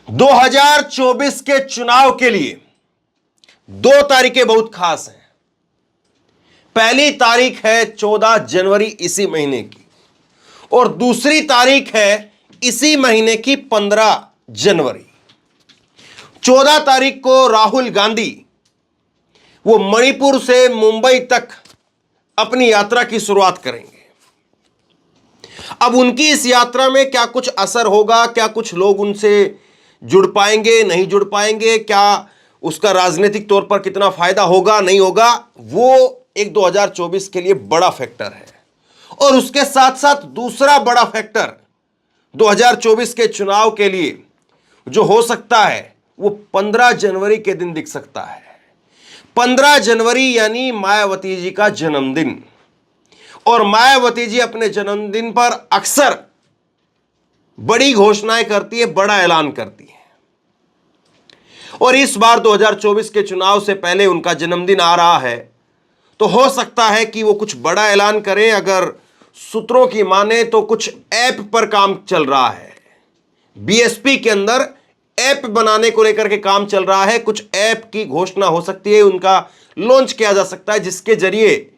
2024 के चुनाव के लिए दो तारीखें बहुत खास हैं। पहली तारीख है 14 जनवरी इसी महीने की, और दूसरी तारीख है इसी महीने की 15 जनवरी। 14 तारीख को राहुल गांधी वो मणिपुर से मुंबई तक अपनी यात्रा की शुरुआत करेंगे। अब उनकी इस यात्रा में क्या कुछ असर होगा, क्या कुछ लोग उनसे जुड़ पाएंगे, नहीं जुड़ पाएंगे, क्या उसका राजनीतिक तौर पर कितना फायदा होगा, नहीं होगा, वो एक 2024 के लिए बड़ा फैक्टर है। और उसके साथ साथ दूसरा बड़ा फैक्टर 2024 के चुनाव के लिए जो हो सकता है वो 15 जनवरी के दिन दिख सकता है। 15 जनवरी यानी मायावती जी का जन्मदिन, और मायावती जी अपने जन्मदिन पर अक्सर बड़ी घोषणाएं करती है, बड़ा ऐलान करती है। और इस बार 2024 के चुनाव से पहले उनका जन्मदिन आ रहा है, तो हो सकता है कि वो कुछ बड़ा ऐलान करें। अगर सूत्रों की माने तो कुछ ऐप पर काम चल रहा है, बीएसपी के अंदर ऐप बनाने को लेकर के काम चल रहा है। कुछ ऐप की घोषणा हो सकती है, उनका लॉन्च किया जा सकता है, जिसके जरिए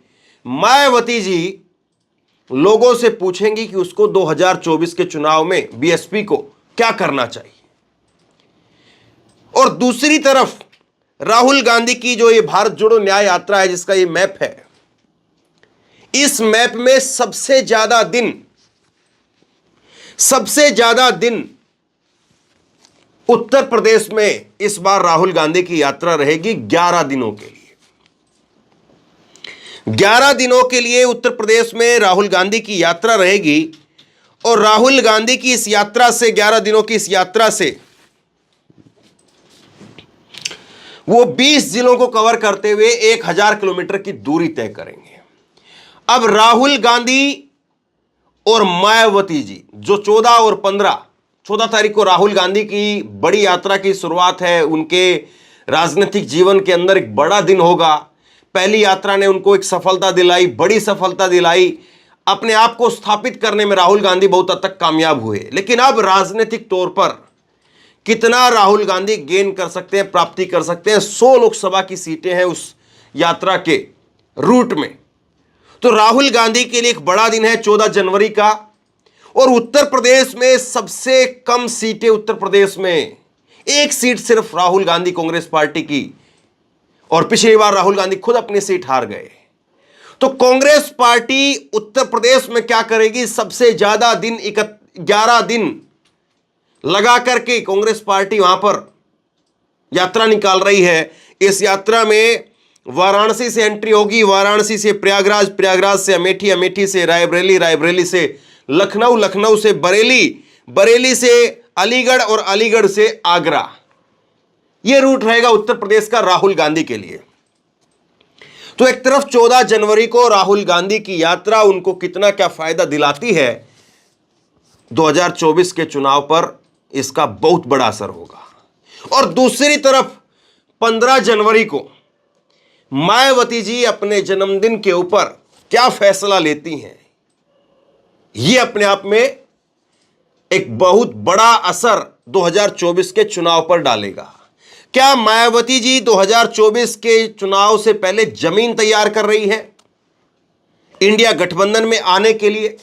मायावती जी लोगों से पूछेंगी कि उसको 2024 के चुनाव में बीएसपी को क्या करना चाहिए। और दूसरी तरफ राहुल गांधी की जो ये भारत जोड़ो न्याय यात्रा है, जिसका ये मैप है, इस मैप में सबसे ज्यादा दिन उत्तर प्रदेश में इस बार राहुल गांधी की यात्रा रहेगी। 11 दिनों के लिए 11 दिनों के लिए उत्तर प्रदेश में राहुल गांधी की यात्रा रहेगी। और राहुल गांधी की इस यात्रा से, 11 दिनों की इस यात्रा से वो 20 जिलों को कवर करते हुए 1000 किलोमीटर की दूरी तय करेंगे। अब राहुल गांधी और मायावती जी जो 14 और 14 तारीख को राहुल गांधी की बड़ी यात्रा की शुरुआत है, उनके राजनीतिक जीवन के अंदर एक बड़ा दिन होगा। पहली यात्रा ने उनको एक सफलता दिलाई, बड़ी सफलता दिलाई। अपने आप को स्थापित करने में राहुल गांधी बहुत हद तक कामयाब हुए। लेकिन अब राजनीतिक तौर पर कितना राहुल गांधी गेन कर सकते हैं, प्राप्ति कर सकते हैं। 100 लोकसभा की सीटें हैं उस यात्रा के रूट में। तो राहुल गांधी के लिए एक बड़ा दिन है 14 जनवरी का। और उत्तर प्रदेश में सबसे कम सीटें, उत्तर प्रदेश में एक सीट सिर्फ राहुल गांधी कांग्रेस पार्टी की, और पिछली बार राहुल गांधी खुद अपनी सीट हार गए। तो कांग्रेस पार्टी उत्तर प्रदेश में क्या करेगी? सबसे ज्यादा दिन 11 दिन लगा करके कांग्रेस पार्टी वहां पर यात्रा निकाल रही है। इस यात्रा में वाराणसी से एंट्री होगी, वाराणसी से प्रयागराज, प्रयागराज से अमेठी, अमेठी से रायबरेली, रायबरेली से लखनऊ, लखनऊ से बरेली, बरेली से अलीगढ़ और अलीगढ़ से आगरा। यह रूट रहेगा उत्तर प्रदेश का राहुल गांधी के लिए। तो एक तरफ 14 जनवरी को राहुल गांधी की यात्रा उनको कितना क्या फायदा दिलाती है, 2024 के चुनाव पर इसका बहुत बड़ा असर होगा। और दूसरी तरफ 15 जनवरी को मायावती जी अपने जन्मदिन के ऊपर क्या फैसला लेती हैं, यह अपने आप में एक बहुत बड़ा असर 2024 के चुनाव पर डालेगा। क्या मायावती जी 2024 के चुनाव से पहले जमीन तैयार कर रही है इंडिया गठबंधन में आने के लिए,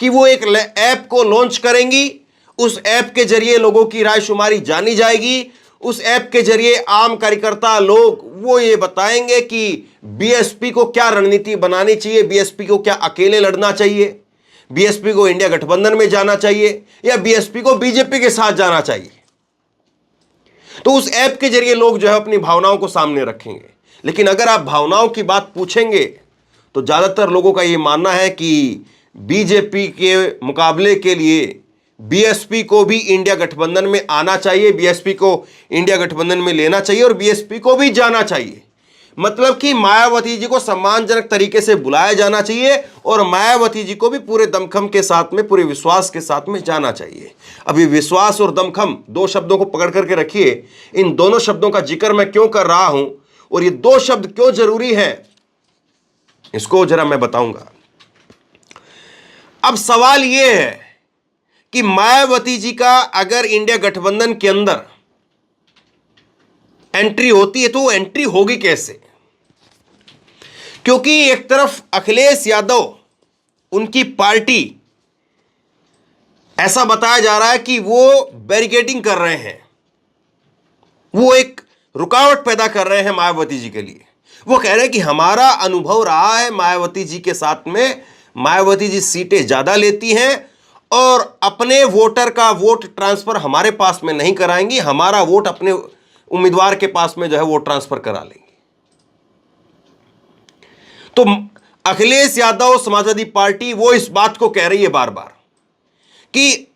कि वो एक ऐप को लॉन्च करेंगी, उस ऐप के जरिए लोगों की राय शुमारी जानी जाएगी, उस ऐप के जरिए आम कार्यकर्ता लोग वो ये बताएंगे कि बीएसपी को क्या रणनीति बनानी चाहिए, बीएसपी को क्या अकेले लड़ना चाहिए, बीएसपी को इंडिया गठबंधन में जाना चाहिए, या बीएसपी को बीजेपी के साथ जाना चाहिए। तो उस ऐप के जरिए लोग जो है अपनी भावनाओं को सामने रखेंगे। लेकिन अगर आप भावनाओं की बात पूछेंगे तो ज्यादातर लोगों का यह मानना है कि बीजेपी के मुकाबले के लिए बीएसपी को भी इंडिया गठबंधन में आना चाहिए, बीएसपी को इंडिया गठबंधन में लेना चाहिए, और बीएसपी को भी जाना चाहिए। मतलब कि मायावती जी को सम्मानजनक तरीके से बुलाया जाना चाहिए, और मायावती जी को भी पूरे दमखम के साथ में, पूरे विश्वास के साथ में जाना चाहिए। अभी विश्वास और दमखम दो शब्दों को पकड़ करके रखिए। इन दोनों शब्दों का जिक्र मैं क्यों कर रहा हूं और ये दो शब्द क्यों जरूरी है, इसको जरा मैं बताऊंगा। अब सवाल यह है कि मायावती जी का अगर इंडिया गठबंधन के अंदर एंट्री होती है तो वो एंट्री होगी कैसे? क्योंकि एक तरफ अखिलेश यादव, उनकी पार्टी, ऐसा बताया जा रहा है कि वो बैरिकेडिंग कर रहे हैं, वो एक रुकावट पैदा कर रहे हैं मायावती जी के लिए। वो कह रहे हैं कि हमारा अनुभव रहा है मायावती जी के साथ में, मायावती जी सीटें ज्यादा लेती हैं और अपने वोटर का वोट ट्रांसफर हमारे पास में नहीं कराएंगी, हमारा वोट अपने उम्मीदवार के पास में जो है वो ट्रांसफर करा लेंगे। तो अखिलेश यादव, समाजवादी पार्टी, वो इस बात को कह रही है बार बार कि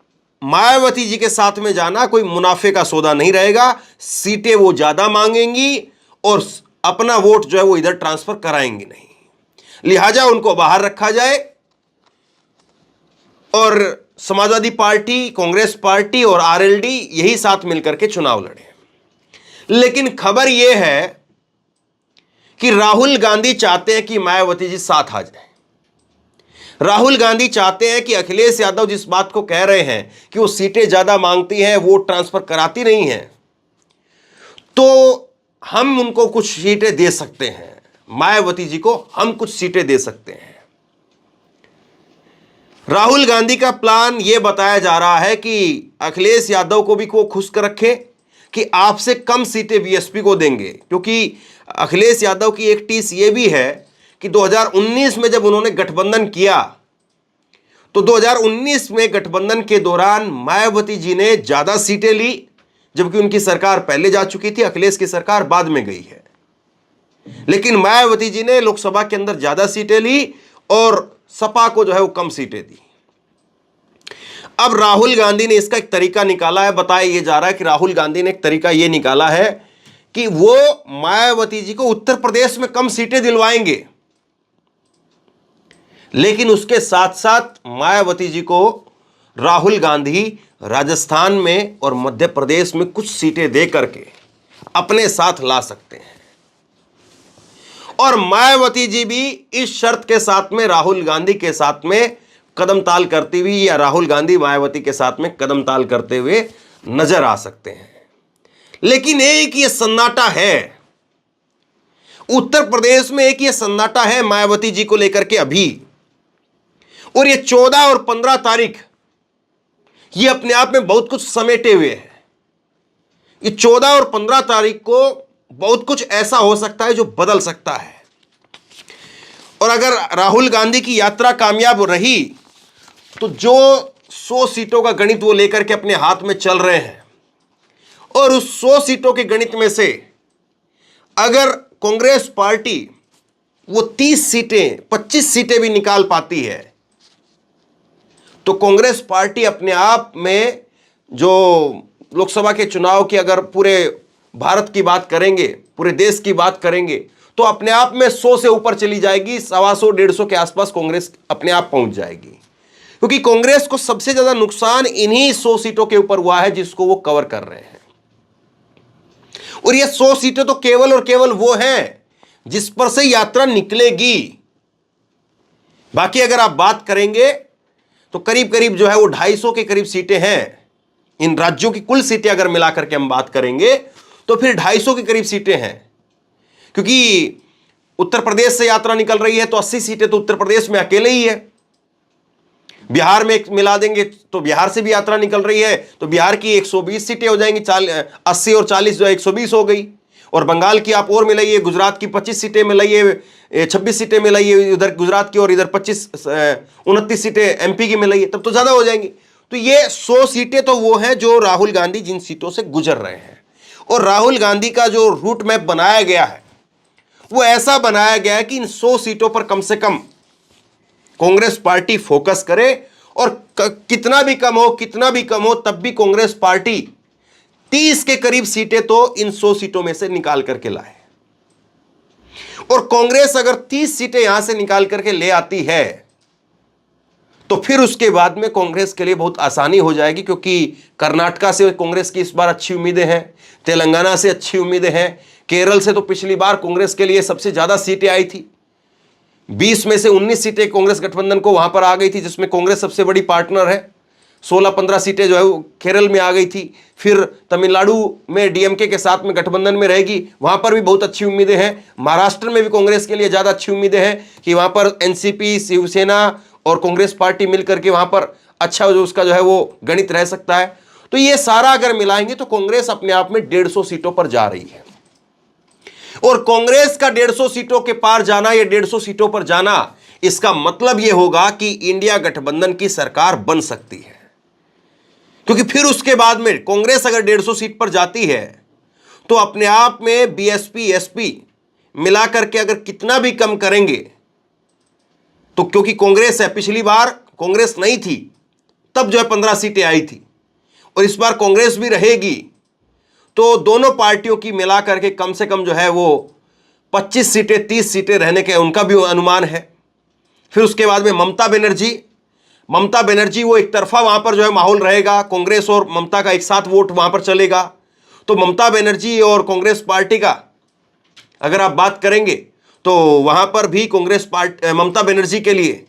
मायावती जी के साथ में जाना कोई मुनाफे का सौदा नहीं रहेगा, सीटें वो ज्यादा मांगेंगी और अपना वोट जो है वो इधर ट्रांसफर कराएंगी नहीं, लिहाजा उनको बाहर रखा जाए और समाजवादी पार्टी, कांग्रेस पार्टी और आरएलडी यही साथ मिलकर के चुनाव लड़े। लेकिन खबर यह है कि राहुल गांधी चाहते हैं कि मायावती जी साथ आ जाए। राहुल गांधी चाहते हैं कि अखिलेश यादव जिस बात को कह रहे हैं कि वो सीटें ज्यादा मांगती हैं, वोट ट्रांसफर कराती नहीं हैं, तो हम उनको कुछ सीटें दे सकते हैं, मायावती जी को हम कुछ सीटें दे सकते हैं। राहुल गांधी का प्लान यह बताया जा रहा है कि अखिलेश यादव को भी को खुश कर रखे कि आपसे कम सीटें बीएसपी को देंगे, क्योंकि अखिलेश यादव की एक टीस यह भी है कि 2019 में जब उन्होंने गठबंधन किया तो 2019 में गठबंधन के दौरान मायावती जी ने ज्यादा सीटें ली, जबकि उनकी सरकार पहले जा चुकी थी, अखिलेश की सरकार बाद में गई है। लेकिन मायावती जी ने लोकसभा के अंदर ज्यादा सीटें ली और सपा को जो है वो कम सीटें दी। अब राहुल गांधी ने इसका एक तरीका निकाला है, बताया यह जा रहा है कि राहुल गांधी ने एक तरीका यह निकाला है कि वो मायावती जी को उत्तर प्रदेश में कम सीटें दिलवाएंगे, लेकिन उसके साथ साथ मायावती जी को राहुल गांधी राजस्थान में और मध्य प्रदेश में कुछ सीटें दे करके अपने साथ ला सकते हैं। और मायावती जी भी इस शर्त के साथ में राहुल गांधी के साथ में कदम ताल करती हुई, या राहुल गांधी मायावती के साथ में कदम ताल करते हुए नजर आ सकते हैं। लेकिन एक ये सन्नाटा है उत्तर प्रदेश में, एक ये सन्नाटा है मायावती जी को लेकर के अभी, और ये 14 और 15 तारीख ये अपने आप में बहुत कुछ समेटे हुए है। ये 14 और 15 तारीख को बहुत कुछ ऐसा हो सकता है जो बदल सकता है। और अगर राहुल गांधी की यात्रा कामयाब रही तो जो 100 सीटों का गणित वो लेकर के अपने हाथ में चल रहे हैं, और उस 100 सीटों के गणित में से अगर कांग्रेस पार्टी वो 30 सीटें, 25 सीटें भी निकाल पाती है, तो कांग्रेस पार्टी अपने आप में, जो लोकसभा के चुनाव की अगर पूरे भारत की बात करेंगे, पूरे देश की बात करेंगे, तो अपने आप में 100 से ऊपर चली जाएगी, 125, 150 के आसपास कांग्रेस अपने आप पहुंच जाएगी। क्योंकि कांग्रेस को सबसे ज्यादा नुकसान इन्हीं 100 सीटों के ऊपर हुआ है जिसको वो कवर कर रहे हैं। और ये 100 सीटें तो केवल और केवल वो हैं जिस पर से यात्रा निकलेगी। बाकी अगर आप बात करेंगे तो करीब करीब जो है वो 250 के करीब सीटें हैं। इन राज्यों की कुल सीटें अगर मिलाकर के हम बात करेंगे तो फिर 250 के करीब सीटें हैं। क्योंकि उत्तर प्रदेश से यात्रा निकल रही है तो 80 सीटें तो उत्तर प्रदेश में अकेले ही है। बिहार में मिला देंगे तो बिहार से भी यात्रा निकल रही है, तो बिहार की 120 सीटें हो जाएंगी, 80 और 40 जो है 120 हो गई। और बंगाल की आप और मिलाइए, गुजरात की 25 सीटें मिलाइए, 26 सीटें मिलाइए उधर गुजरात की, और इधर 29 सीटें एमपी की मिलाइए, तब तो ज्यादा हो जाएंगी। तो ये 100 सीटें तो वो हैं जो राहुल गांधी जिन सीटों से गुजर रहे हैं। और राहुल गांधी का जो रूट मैप बनाया गया है वो ऐसा बनाया गया है कि इन 100 सीटों पर कम से कम कांग्रेस पार्टी फोकस करे, और कितना भी कम हो तब भी कांग्रेस पार्टी 30 के करीब सीटें तो इन 100 सीटों में से निकाल करके लाए। और कांग्रेस अगर 30 सीटें यहां से निकाल करके ले आती है तो फिर उसके बाद में कांग्रेस के लिए बहुत आसानी हो जाएगी, क्योंकि कर्नाटका से कांग्रेस की इस बार अच्छी उम्मीदें हैं, तेलंगाना से अच्छी उम्मीदें हैं, केरल से तो पिछली बार कांग्रेस के लिए सबसे ज्यादा सीटें आई थी, 20 में से 19 सीटें कांग्रेस गठबंधन को वहां पर आ गई थी, जिसमें कांग्रेस सबसे बड़ी पार्टनर है। 16-15 सीटें जो है वो केरल में आ गई थी। फिर तमिलनाडु में डीएमके के साथ में गठबंधन में रहेगी, वहां पर भी बहुत अच्छी उम्मीदें हैं। महाराष्ट्र में भी कांग्रेस के लिए ज्यादा अच्छी उम्मीदें हैं कि वहां पर एनसीपी, शिवसेना और कांग्रेस पार्टी मिलकर के वहां पर अच्छा जो उसका जो है वो गणित रह सकता है। तो ये सारा अगर मिलाएंगे तो कांग्रेस अपने आप में 150 सीटों पर जा रही है। और कांग्रेस का 150 सीटों के पार जाना या 150 सीटों पर जाना, इसका मतलब यह होगा कि इंडिया गठबंधन की सरकार बन सकती है। क्योंकि फिर उसके बाद में कांग्रेस अगर 150 सीट पर जाती है तो अपने आप में बीएसपी, एसपी मिलाकर के अगर कितना भी कम करेंगे तो, क्योंकि कांग्रेस है, पिछली बार कांग्रेस नहीं थी तब जो है 15 सीटें आई थी और इस बार कांग्रेस भी रहेगी, तो दोनों पार्टियों की मिलाकर के कम से कम जो है वो 25 सीटें, 30 सीटें रहने के उनका भी अनुमान है। फिर उसके बाद में ममता बनर्जी वो एक तरफा वहां पर जो है माहौल रहेगा, कांग्रेस और ममता का एक साथ वोट वहां पर चलेगा। तो ममता बनर्जी और कांग्रेस पार्टी का अगर आप बात करेंगे तो वहां पर भी ममता बनर्जी के लिए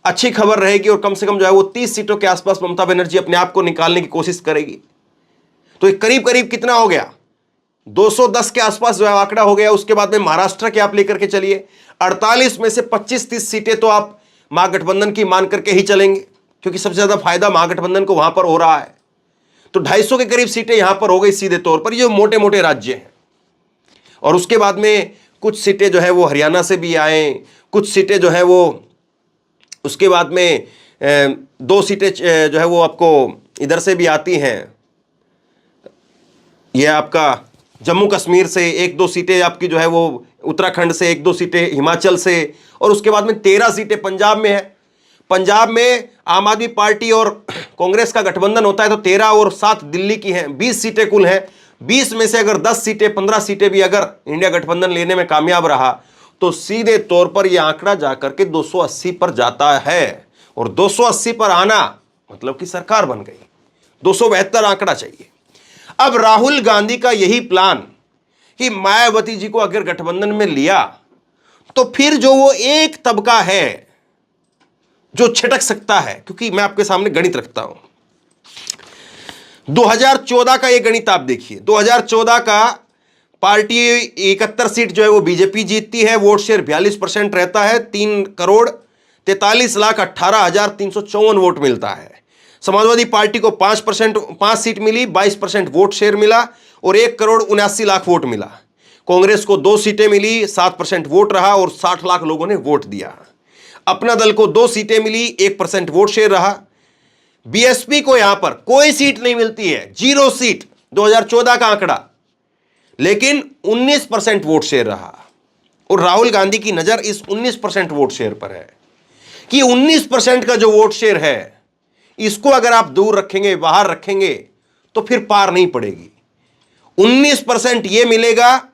अच्छी खबर रहेगी और कम से कम जो है वो 30 सीटों के आसपास ममता बनर्जी अपने आप को निकालने की कोशिश करेगी। तो एक करीब करीब कितना हो गया, 210 के आसपास जो है आंकड़ा हो गया। उसके बाद में महाराष्ट्र के आप लेकर के चलिए, 48 में से 25-30 सीटें तो आप महागठबंधन की मान करके ही चलेंगे, क्योंकि सबसे ज्यादा फायदा महागठबंधन को वहां पर हो रहा है। तो 250 के करीब सीटें यहां पर हो गई सीधे तौर पर, ये मोटे मोटे राज्य हैं। और उसके बाद में कुछ सीटें जो है वो हरियाणा से भी आए, कुछ सीटें जो है वो उसके बाद में 2 सीटें जो है वो आपको इधर से भी आती हैं, यह आपका जम्मू कश्मीर से 1-2 सीटें आपकी जो है वो उत्तराखंड से, 1-2 सीटें हिमाचल से, और उसके बाद में 13 सीटें पंजाब में है। पंजाब में आम आदमी पार्टी और कांग्रेस का गठबंधन होता है तो 13 और 7 दिल्ली की हैं, 20 सीटें कुल हैं। 20 में से अगर 10 सीटें, 15 सीटें भी अगर इंडिया गठबंधन लेने में कामयाब रहा तो सीधे तौर पर यह आंकड़ा जाकर के 280 पर जाता है। और 280 पर आना मतलब कि सरकार बन गई। 272 आंकड़ा चाहिए। अब राहुल गांधी का यही प्लान कि मायावती जी को अगर गठबंधन में लिया तो फिर जो वो एक तबका है जो छिटक सकता है, क्योंकि मैं आपके सामने गणित रखता हूं। 2014 का ये गणित आप देखिए। 2014 का पार्टी 71 सीट जो है वो बीजेपी जीतती है, वोट शेयर 42% रहता है, 3,43,18,354 वोट मिलता है। समाजवादी पार्टी को 5 सीट मिली, 22% वोट शेयर मिला और 1,79,00,000 वोट मिला। कांग्रेस को 2 सीटें मिली, 7% वोट रहा और 60 लाख लोगों ने वोट दिया। अपना दल को 2 सीटें मिली, 1% वोट शेयर रहा। बीएसपी को यहां पर कोई सीट नहीं मिलती है, 0 सीट, 2014 का आंकड़ा, लेकिन 19% वोट शेयर रहा। और राहुल गांधी की नजर इस 19% वोट शेयर पर है कि 19% का जो वोट शेयर है इसको अगर आप दूर रखेंगे, बाहर रखेंगे तो फिर पार नहीं पड़ेगी। 19% ये मिलेगा।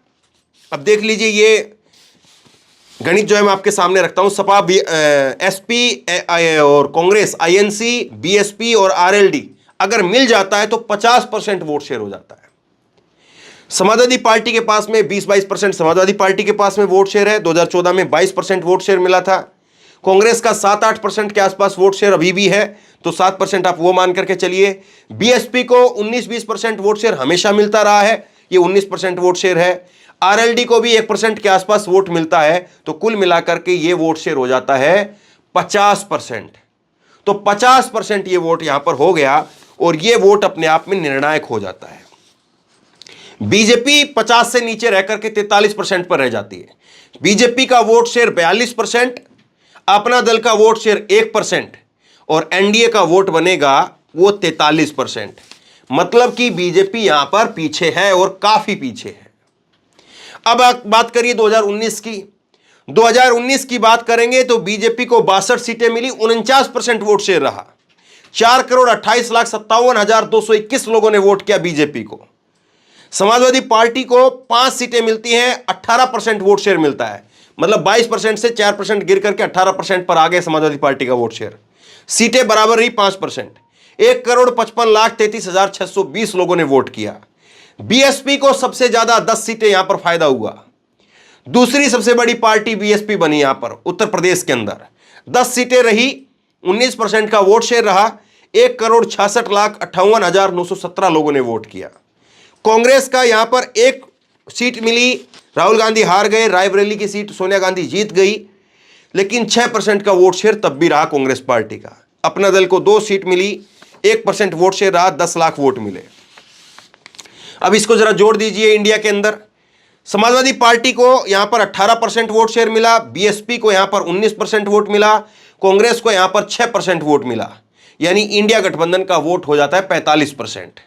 अब देख लीजिए, ये गणित जो है मैं आपके सामने रखता हूं। सपा, एसपी और कांग्रेस, आईएनसी, बीएसपी और आरएलडी अगर मिल जाता है तो 50% वोट शेयर हो जाता है। समाजवादी पार्टी के पास में 20-22% समाजवादी पार्टी के पास में वोट शेयर है। 2014 में 22% वोट शेयर मिला था। कांग्रेस का 7-8% के आसपास वोट शेयर अभी भी है, तो 7% आप वो मान करके चलिए। बीएसपी को 19-20% वोट शेयर हमेशा मिलता रहा है, ये 19% वोट शेयर है। आरएलडी को भी 1% के आसपास वोट मिलता है, तो कुल मिलाकर के ये वोट शेयर हो जाता है 50%। तो 50% ये वोट यहां पर हो गया और ये वोट अपने आप में निर्णायक हो जाता है। बीजेपी 50 से नीचे रहकर के 43% पर रह जाती है। बीजेपी का वोट शेयर 42%, अपना दल का वोट शेयर 1% और एनडीए का वोट बनेगा वो 43%। मतलब कि बीजेपी यहां पर पीछे है और काफी पीछे है। अब आप बात करिए 2019 की। 2019 की बात करेंगे तो बीजेपी को 62 सीटें मिली, 49% वोट शेयर रहा। 4,28,57,221 लोगों ने वोट किया बीजेपी को। समाजवादी पार्टी को 5 सीटें मिलती हैं, 18% वोट शेयर मिलता है। मतलब 22% से 4% गिर करके 18% पर आ गए समाजवादी पार्टी का वोट शेयर। सीटें बराबर रही 5%। 1,55,33,620 लोगों ने वोट किया। बीएसपी को सबसे ज्यादा 10 सीटें यहां पर फायदा हुआ। दूसरी सबसे बड़ी पार्टी बीएसपी बनी यहां पर उत्तर प्रदेश के अंदर। 10 सीटें रही, 19% का वोट शेयर रहा, 1,66,58,917 लोगों ने वोट किया। कांग्रेस का यहां पर एक सीट मिली, राहुल गांधी हार गए, रायबरेली की सीट सोनिया गांधी जीत गई, लेकिन 6% का वोट शेयर तब भी रहा कांग्रेस पार्टी का। अपना दल को 2 सीट मिली, 1% वोट शेयर रहा, 10 लाख वोट मिले। अब इसको जरा जोड़ दीजिए, इंडिया के अंदर समाजवादी पार्टी को यहां पर 18% वोट शेयर मिला, बीएसपी को यहां पर 19% वोट मिला, कांग्रेस को यहां पर 6% वोट मिला, यानी इंडिया गठबंधन का वोट हो जाता है 45%।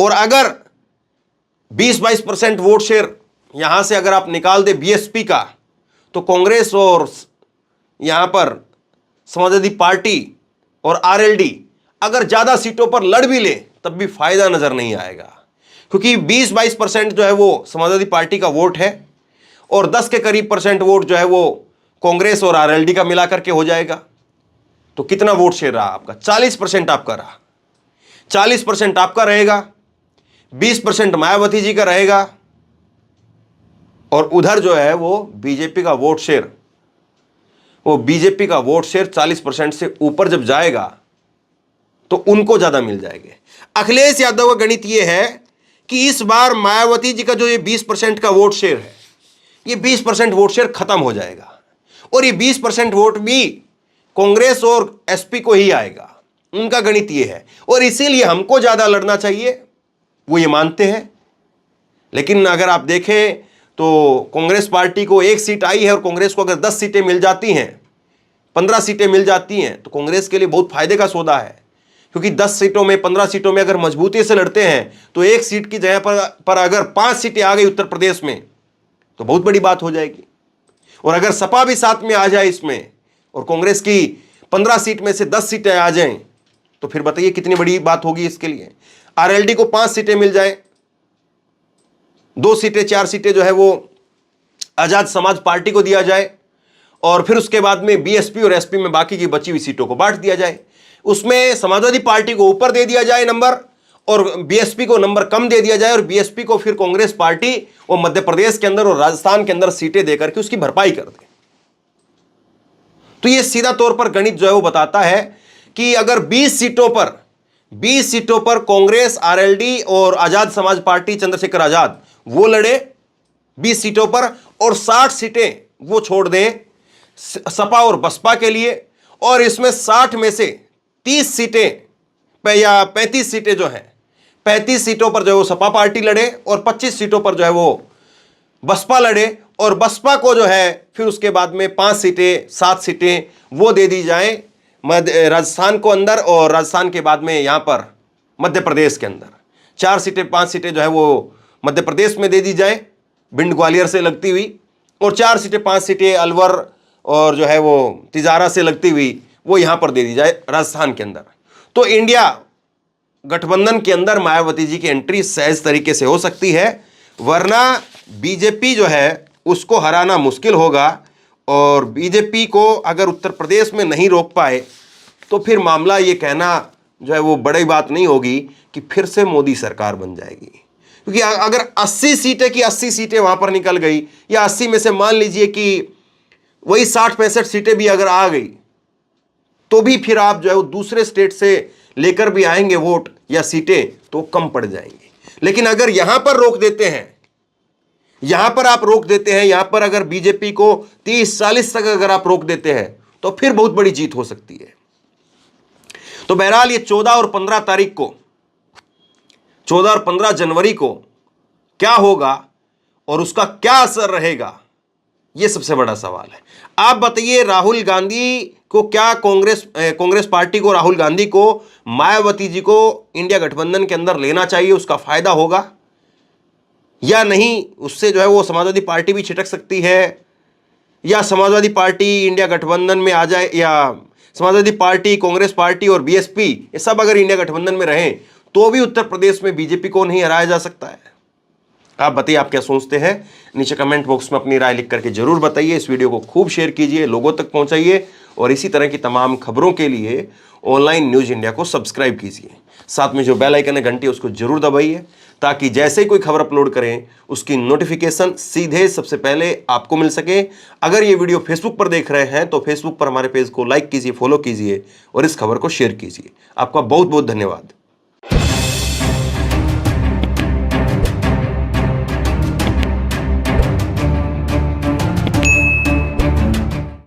और अगर 20-22% वोट शेयर यहां से अगर आप निकाल दे बीएसपी का, तो कांग्रेस और यहां पर समाजवादी पार्टी और आरएलडी अगर ज्यादा सीटों पर लड़ भी ले तब भी फायदा नजर नहीं आएगा, क्योंकि 20-22% जो है वो समाजवादी पार्टी का वोट है और 10 के करीब % वोट जो है वो कांग्रेस और आरएलडी का मिलाकर के हो जाएगा। तो कितना वोट शेयर रहा आपका? 40% आपका रहा। 40% आपका रहेगा, 20% मायावती जी का रहेगा, और उधर जो है वो बीजेपी का वोट शेयर, वो बीजेपी का वोट शेयर 40% से ऊपर जब जाएगा तो उनको ज्यादा मिल जाएंगे। अखिलेश यादव का गणित ये है कि इस बार मायावती जी का जो ये 20% का वोट शेयर है, ये 20% वोट शेयर खत्म हो जाएगा और ये 20% वोट भी कांग्रेस और एसपी को ही आएगा। उनका गणित ये है और इसीलिए हमको ज्यादा लड़ना चाहिए, वो ये मानते हैं। लेकिन अगर आप देखें तो कांग्रेस पार्टी को 1 सीट आई है और कांग्रेस को अगर 10 सीटें मिल जाती हैं, 15 सीटें मिल जाती हैं, तो कांग्रेस के लिए बहुत फायदे का सौदा है, क्योंकि 10 सीटों में 15 सीटों में अगर मजबूती से लड़ते हैं तो 1 सीट की जगह पर अगर 5 सीटें आ गई उत्तर प्रदेश में तो बहुत बड़ी बात हो जाएगी। और अगर सपा भी साथ में आ जाए इसमें और कांग्रेस की 15 सीट में से 10 सीटें आ जाएं, तो फिर बताइए कितनी बड़ी बात होगी इसके लिए। आरएलडी को 5 सीटें मिल जाए, 2 सीटें 4 सीटें जो है वो आजाद समाज पार्टी को दिया जाए, और फिर उसके बाद में बीएसपी और एसपी में बाकी की बची हुई सीटों को बांट दिया जाए। उसमें समाजवादी पार्टी को ऊपर दे दिया जाए नंबर और बीएसपी को नंबर कम दे दिया जाए, और बीएसपी को फिर कांग्रेस पार्टी और मध्य प्रदेश के अंदर और राजस्थान के अंदर सीटें देकर के उसकी भरपाई कर दे। तो यह सीधा तौर पर गणित जो है वो बताता है कि अगर 20 सीटों पर कांग्रेस, आरएलडी और आजाद समाज पार्टी चंद्रशेखर आजाद वो लड़े 20 सीटों पर, और 60 सीटें वो छोड़ दें सपा और बसपा के लिए, और इसमें 60 में से 30 सीटें या 35 सीटें जो हैं, 35 सीटों पर जो है वो सपा पार्टी लड़े और 25 सीटों पर जो है वो बसपा लड़े, और बसपा को जो है फिर उसके बाद में 5 सीटें 7 सीटें वो दे दी जाएं राजस्थान को अंदर, और राजस्थान के बाद में यहां पर मध्य प्रदेश के अंदर 4 सीटें 5 सीटें जो है वो मध्य प्रदेश में दे दी जाए भिंड ग्वालियर से लगती हुई, और 4 सीटें 5 सीटें अलवर और जो है वो तिजारा से लगती हुई वो यहां पर दे दी जाए राजस्थान के अंदर। तो इंडिया गठबंधन के अंदर मायावती जी की एंट्री सहज तरीके से हो सकती है, वरना बीजेपी जो है उसको हराना मुश्किल होगा, और बीजेपी को अगर उत्तर प्रदेश में नहीं रोक पाए तो फिर मामला ये कहना जो है वो बड़ी बात नहीं होगी कि फिर से मोदी सरकार बन जाएगी। क्योंकि अगर 80 सीटें की 80 सीटें वहां पर निकल गई, या 80 में से मान लीजिए कि वही 60-65 सीटें भी अगर आ गई, तो भी फिर आप जो है वो दूसरे स्टेट से लेकर भी आएंगे वोट या सीटें तो कम पड़ जाएंगी। लेकिन अगर यहां पर रोक देते हैं, यहां पर आप रोक देते हैं, यहां पर अगर बीजेपी को 30-40 तक अगर आप रोक देते हैं तो फिर बहुत बड़ी जीत हो सकती है। तो बहरहाल ये 14 और 15 तारीख को, 14 और 15 जनवरी को क्या होगा और उसका क्या असर रहेगा, यह सबसे बड़ा सवाल है। आप बताइए, राहुल गांधी को क्या कांग्रेस पार्टी को, राहुल गांधी को मायावती जी को इंडिया गठबंधन के अंदर लेना चाहिए, उसका फायदा होगा या नहीं? उससे जो है वो समाजवादी पार्टी भी छिटक सकती है, या समाजवादी पार्टी इंडिया गठबंधन में आ जाए, या समाजवादी पार्टी, कांग्रेस पार्टी और बीएसपी ये सब अगर इंडिया गठबंधन में रहें तो भी उत्तर प्रदेश में बीजेपी को नहीं हराया जा सकता है। आप बताइए, आप क्या सोचते हैं? नीचे कमेंट बॉक्स में अपनी राय लिख करके जरूर बताइए। इस वीडियो को खूब शेयर कीजिए, लोगों तक पहुंचाइए, और इसी तरह की तमाम खबरों के लिए ऑनलाइन न्यूज़ इंडिया को सब्सक्राइब कीजिए। साथ में जो बेल आइकन है घंटी उसको जरूर दबाइए, ताकि जैसे ही कोई खबर अपलोड करें उसकी नोटिफिकेशन सीधे सबसे पहले आपको मिल सके। अगर ये वीडियो फेसबुक पर देख रहे हैं तो फेसबुक पर हमारे पेज को लाइक कीजिए, फॉलो कीजिए और इस खबर को शेयर कीजिए। आपका बहुत बहुत धन्यवाद।